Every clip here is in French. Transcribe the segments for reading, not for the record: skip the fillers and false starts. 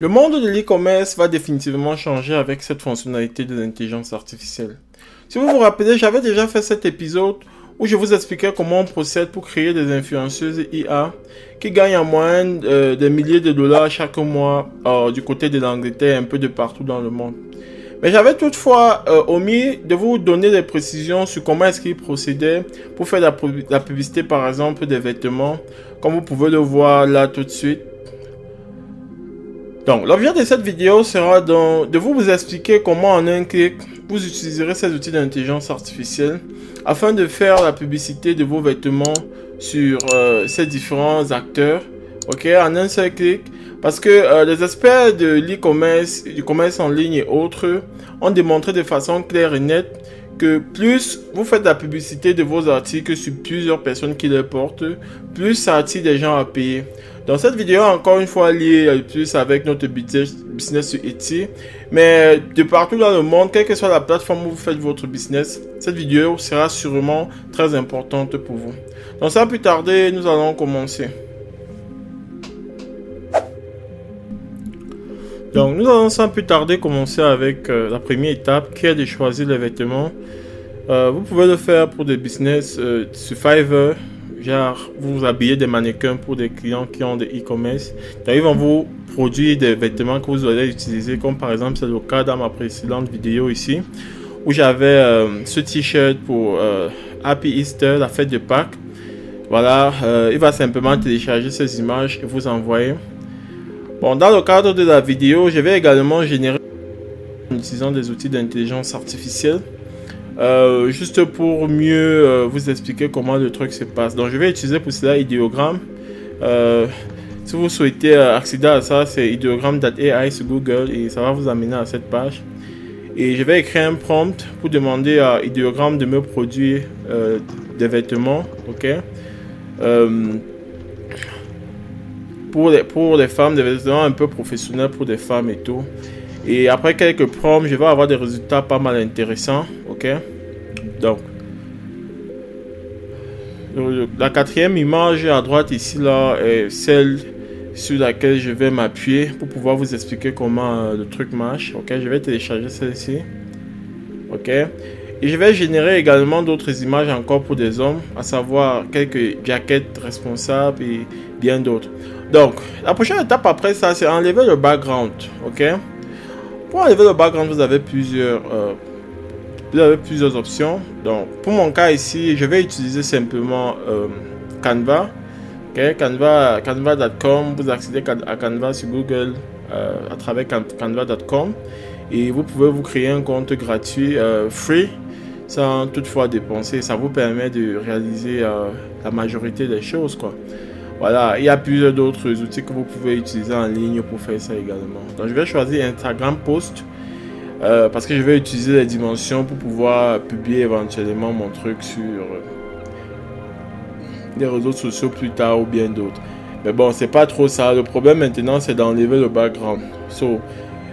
Le monde de l'e-commerce va définitivement changer avec cette fonctionnalité de l'intelligence artificielle. Si vous vous rappelez, j'avais déjà fait cet épisode où je vous expliquais comment on procède pour créer des influenceuses IA qui gagnent en moyenne des milliers de dollars chaque mois du côté de l'Angleterre et un peu de partout dans le monde. Mais j'avais toutefois omis de vous donner des précisions sur comment est-ce qu'ils procédaient pour faire la publicité par exemple des vêtements, comme vous pouvez le voir là tout de suite. Donc, l'objet de cette vidéo sera de vous expliquer comment en un clic, vous utiliserez ces outils d'intelligence artificielle afin de faire la publicité de vos vêtements sur ces différents acteurs, ok, en un seul clic. Parce que les experts de l'e-commerce, du commerce en ligne et autres ont démontré de façon claire et nette que plus vous faites la publicité de vos articles sur plusieurs personnes qui les portent, plus ça attire des gens à payer. Dans cette vidéo, encore une fois liée plus avec notre business sur Etsy, mais de partout dans le monde, quelle que soit la plateforme où vous faites votre business, cette vidéo sera sûrement très importante pour vous. Donc sans plus tarder, nous allons commencer. Donc nous allons sans plus tarder commencer avec la première étape qui est de choisir les vêtements. Vous pouvez le faire pour des business sur Fiverr. Genre, vous habillez des mannequins pour des clients qui ont des e-commerce. Donc, ils vont vous produire des vêtements que vous allez utiliser, comme par exemple, c'est le cas dans ma précédente vidéo ici, où j'avais ce t-shirt pour Happy Easter, la fête de Pâques. Voilà, il va simplement télécharger ces images et vous envoyer. Bon, dans le cadre de la vidéo, je vais également générer en utilisant des outils d'intelligence artificielle. Juste pour mieux vous expliquer comment le truc se passe. Donc je vais utiliser pour cela Ideogram. Si vous souhaitez accéder à ça, c'est ideogram.ai sur Google et ça va vous amener à cette page. Et je vais écrire un prompt pour demander à Ideogram de me produire des vêtements, ok, pour les femmes, des vêtements un peu professionnels pour des femmes et tout. Et après quelques prompts, je vais avoir des résultats pas mal intéressants, ok. Donc, la quatrième image à droite ici là est celle sur laquelle je vais m'appuyer pour pouvoir vous expliquer comment le truc marche, ok. Je vais télécharger celle-ci, ok. Et je vais générer également d'autres images encore pour des hommes, à savoir quelques jaquettes responsables et bien d'autres. Donc, la prochaine étape après ça, c'est enlever le background, ok. Pour enlever le background, vous avez plusieurs options. Donc, pour mon cas ici, je vais utiliser simplement Canva. Okay? Canva.com. Vous accédez à Canva sur Google à travers canva.com et vous pouvez vous créer un compte gratuit, free, sans toutefois dépenser. Ça vous permet de réaliser la majorité des choses, quoi. Voilà, il y a plusieurs d'autres outils que vous pouvez utiliser en ligne pour faire ça également. Donc je vais choisir Instagram Post parce que je vais utiliser les dimensions pour pouvoir publier éventuellement mon truc sur des réseaux sociaux plus tard ou bien d'autres. Mais bon, c'est pas trop ça. Le problème maintenant, c'est d'enlever le background. So,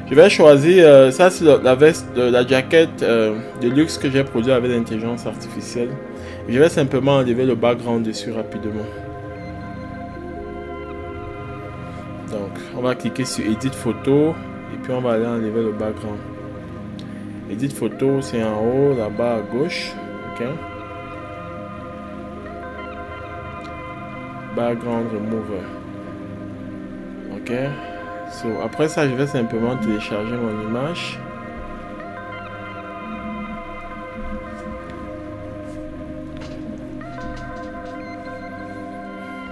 je vais choisir, ça c'est la veste, la jaquette de luxe que j'ai produit avec l'intelligence artificielle. Je vais simplement enlever le background dessus rapidement. Donc, on va cliquer sur Edit Photo et puis on va aller enlever le background. Edit Photo, c'est en haut, là-bas à gauche. Ok. Background Remover. Ok. So, après ça, je vais simplement télécharger mon image.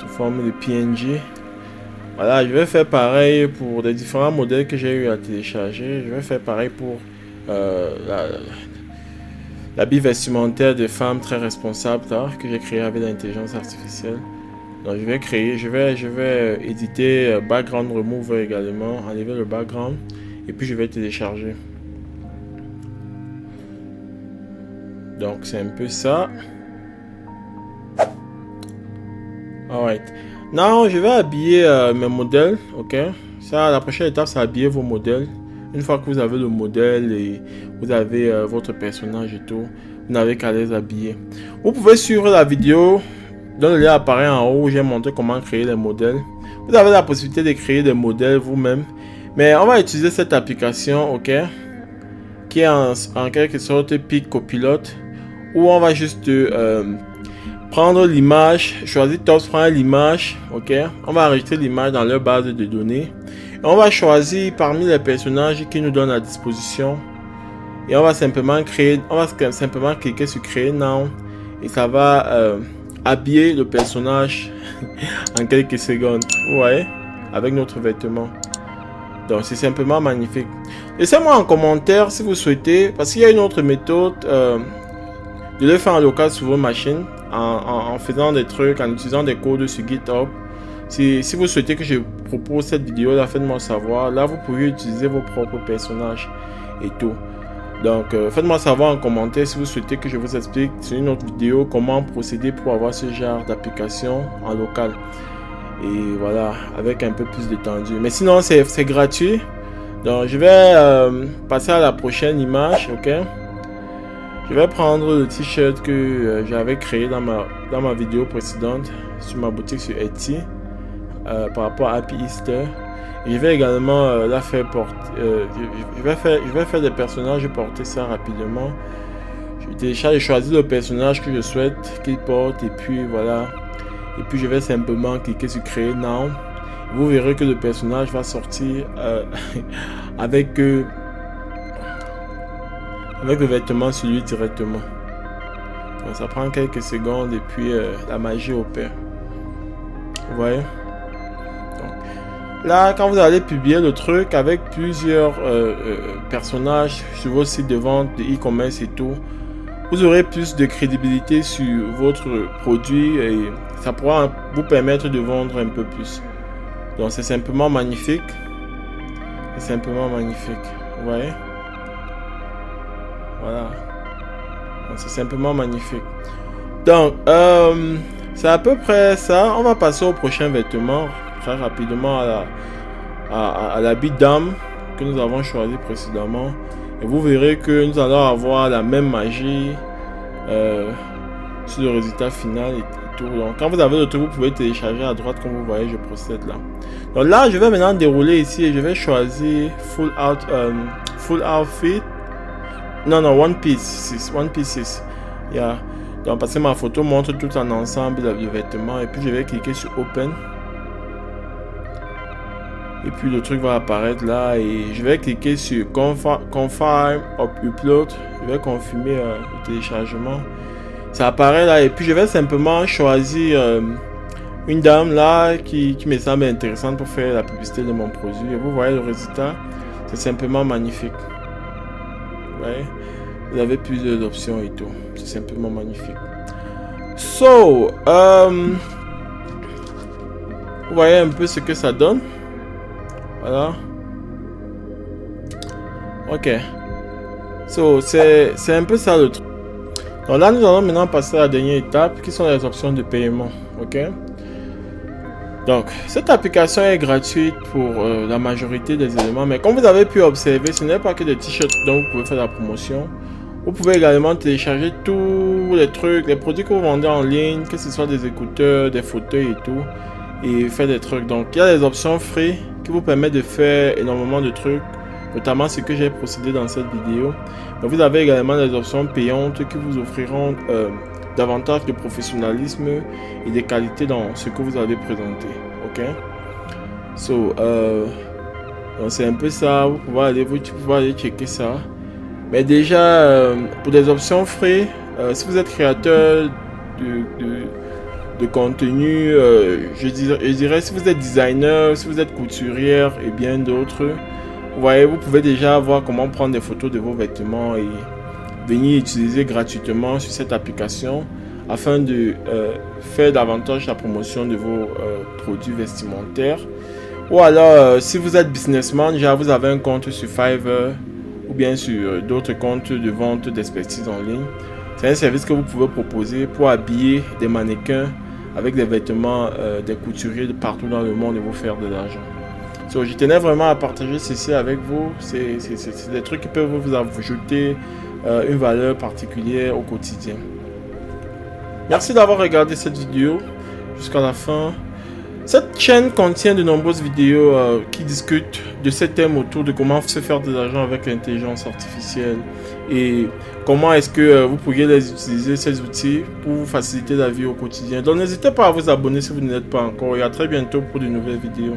Sous forme de PNG. Voilà, je vais faire pareil pour les différents modèles que j'ai eu à télécharger. Je vais faire pareil pour l'habit vestimentaire de femmes très responsable que j'ai créé avec l'intelligence artificielle. Donc je vais éditer background remover également, enlever le background et puis je vais télécharger. Donc c'est un peu ça. Alright. Non, je vais habiller mes modèles, ok. Ça, la prochaine étape, c'est habiller vos modèles. Une fois que vous avez le modèle et vous avez votre personnage et tout, vous n'avez qu'à les habiller. Vous pouvez suivre la vidéo dont le lien apparaît en haut où j'ai montré comment créer les modèles. Vous avez la possibilité de créer des modèles vous-même. Mais on va utiliser cette application, ok, qui est en quelque sorte Pic Copilote, où on va juste prendre l'image, choisir Tops, prendre l'image, ok, on va enregistrer l'image dans leur base de données. Et on va choisir parmi les personnages qui nous donnent à disposition. Et on va simplement cliquer sur Créer Now. Et ça va habiller le personnage en quelques secondes. Vous voyez? Avec notre vêtement. Donc c'est simplement magnifique. Laissez-moi en commentaire si vous souhaitez. Parce qu'il y a une autre méthode de le faire en local sur vos machines. En faisant des trucs, en utilisant des codes sur GitHub. Si vous souhaitez que je propose cette vidéo là, faites-moi savoir. Là vous pouvez utiliser vos propres personnages et tout. Donc, faites-moi savoir en commentaire si vous souhaitez que je vous explique sur une autre vidéo comment procéder pour avoir ce genre d'application en local. Et voilà, avec un peu plus d'étendue. Mais sinon, c'est gratuit. Donc, je vais passer à la prochaine image, ok? Je vais prendre le t-shirt que j'avais créé dans ma vidéo précédente sur ma boutique sur Etsy par rapport à Happy Easter. Je vais également la faire porter. Je vais faire des personnages, porter ça rapidement. Je choisis le personnage que je souhaite qu'il porte et puis voilà. Et puis je vais simplement cliquer sur Créer Now. Vous verrez que le personnage va sortir avec le vêtement sur lui directement. Donc ça prend quelques secondes et puis la magie opère. Vous voyez? Là, quand vous allez publier le truc avec plusieurs personnages sur vos sites de vente, de e-commerce et tout, vous aurez plus de crédibilité sur votre produit et ça pourra vous permettre de vendre un peu plus. Donc, c'est simplement magnifique. C'est simplement magnifique. Vous voyez? Voilà. C'est simplement magnifique. Donc, c'est à peu près ça. On va passer au prochain vêtement. Très rapidement à l'habit d'âme que nous avons choisi précédemment et vous verrez que nous allons avoir la même magie sur le résultat final et tout. Donc quand vous avez le truc, vous pouvez télécharger à droite comme vous voyez. Je procède là. Donc là je vais maintenant dérouler ici et je vais choisir full outfit, non one piece 6 yeah. Donc parce que ma photo montre tout un ensemble de vêtements et puis je vais cliquer sur open. Et puis le truc va apparaître là et je vais cliquer sur Confirm Upload. Je vais confirmer le téléchargement. Ça apparaît là et puis je vais simplement choisir une dame là qui me semble intéressante pour faire la publicité de mon produit. Et vous voyez le résultat. C'est simplement magnifique. Vous voyez? Vous avez plusieurs options et tout. C'est simplement magnifique. So, vous voyez un peu ce que ça donne. Voilà. Ok. So, c'est un peu ça le truc. Donc là, nous allons maintenant passer à la dernière étape, qui sont les options de paiement. Ok. Donc, cette application est gratuite pour la majorité des éléments. Mais comme vous avez pu observer, ce n'est pas que des t-shirts dont vous pouvez faire la promotion. Vous pouvez également télécharger tous les trucs, les produits que vous vendez en ligne, que ce soit des écouteurs, des fauteuils et tout. Et faire des trucs. Donc, il y a des options free qui vous permettent de faire énormément de trucs, notamment ce que j'ai procédé dans cette vidéo. Mais vous avez également des options payantes qui vous offriront davantage de professionnalisme et de qualité dans ce que vous avez présenté. Ok. So, c'est un peu ça. Vous pouvez aller checker ça. Mais déjà, pour des options free, si vous êtes créateur de contenu, je dirais si vous êtes designer, si vous êtes couturière et bien d'autres, vous voyez, vous pouvez déjà voir comment prendre des photos de vos vêtements et venir utiliser gratuitement sur cette application afin de faire davantage la promotion de vos produits vestimentaires. Ou alors, si vous êtes businessman, déjà vous avez un compte sur Fiverr ou bien sur d'autres comptes de vente d'expertise en ligne. C'est un service que vous pouvez proposer pour habiller des mannequins avec des vêtements des couturiers de partout dans le monde et vous faire de l'argent. So, je tenais vraiment à partager ceci avec vous. C'est des trucs qui peuvent vous ajouter une valeur particulière au quotidien. Merci d'avoir regardé cette vidéo jusqu'à la fin. Cette chaîne contient de nombreuses vidéos qui discutent de ces thèmes autour de comment se faire de l'argent avec l'intelligence artificielle et comment est-ce que vous pourriez les utiliser, ces outils, pour vous faciliter la vie au quotidien. Donc n'hésitez pas à vous abonner si vous ne l'êtes pas encore et à très bientôt pour de nouvelles vidéos.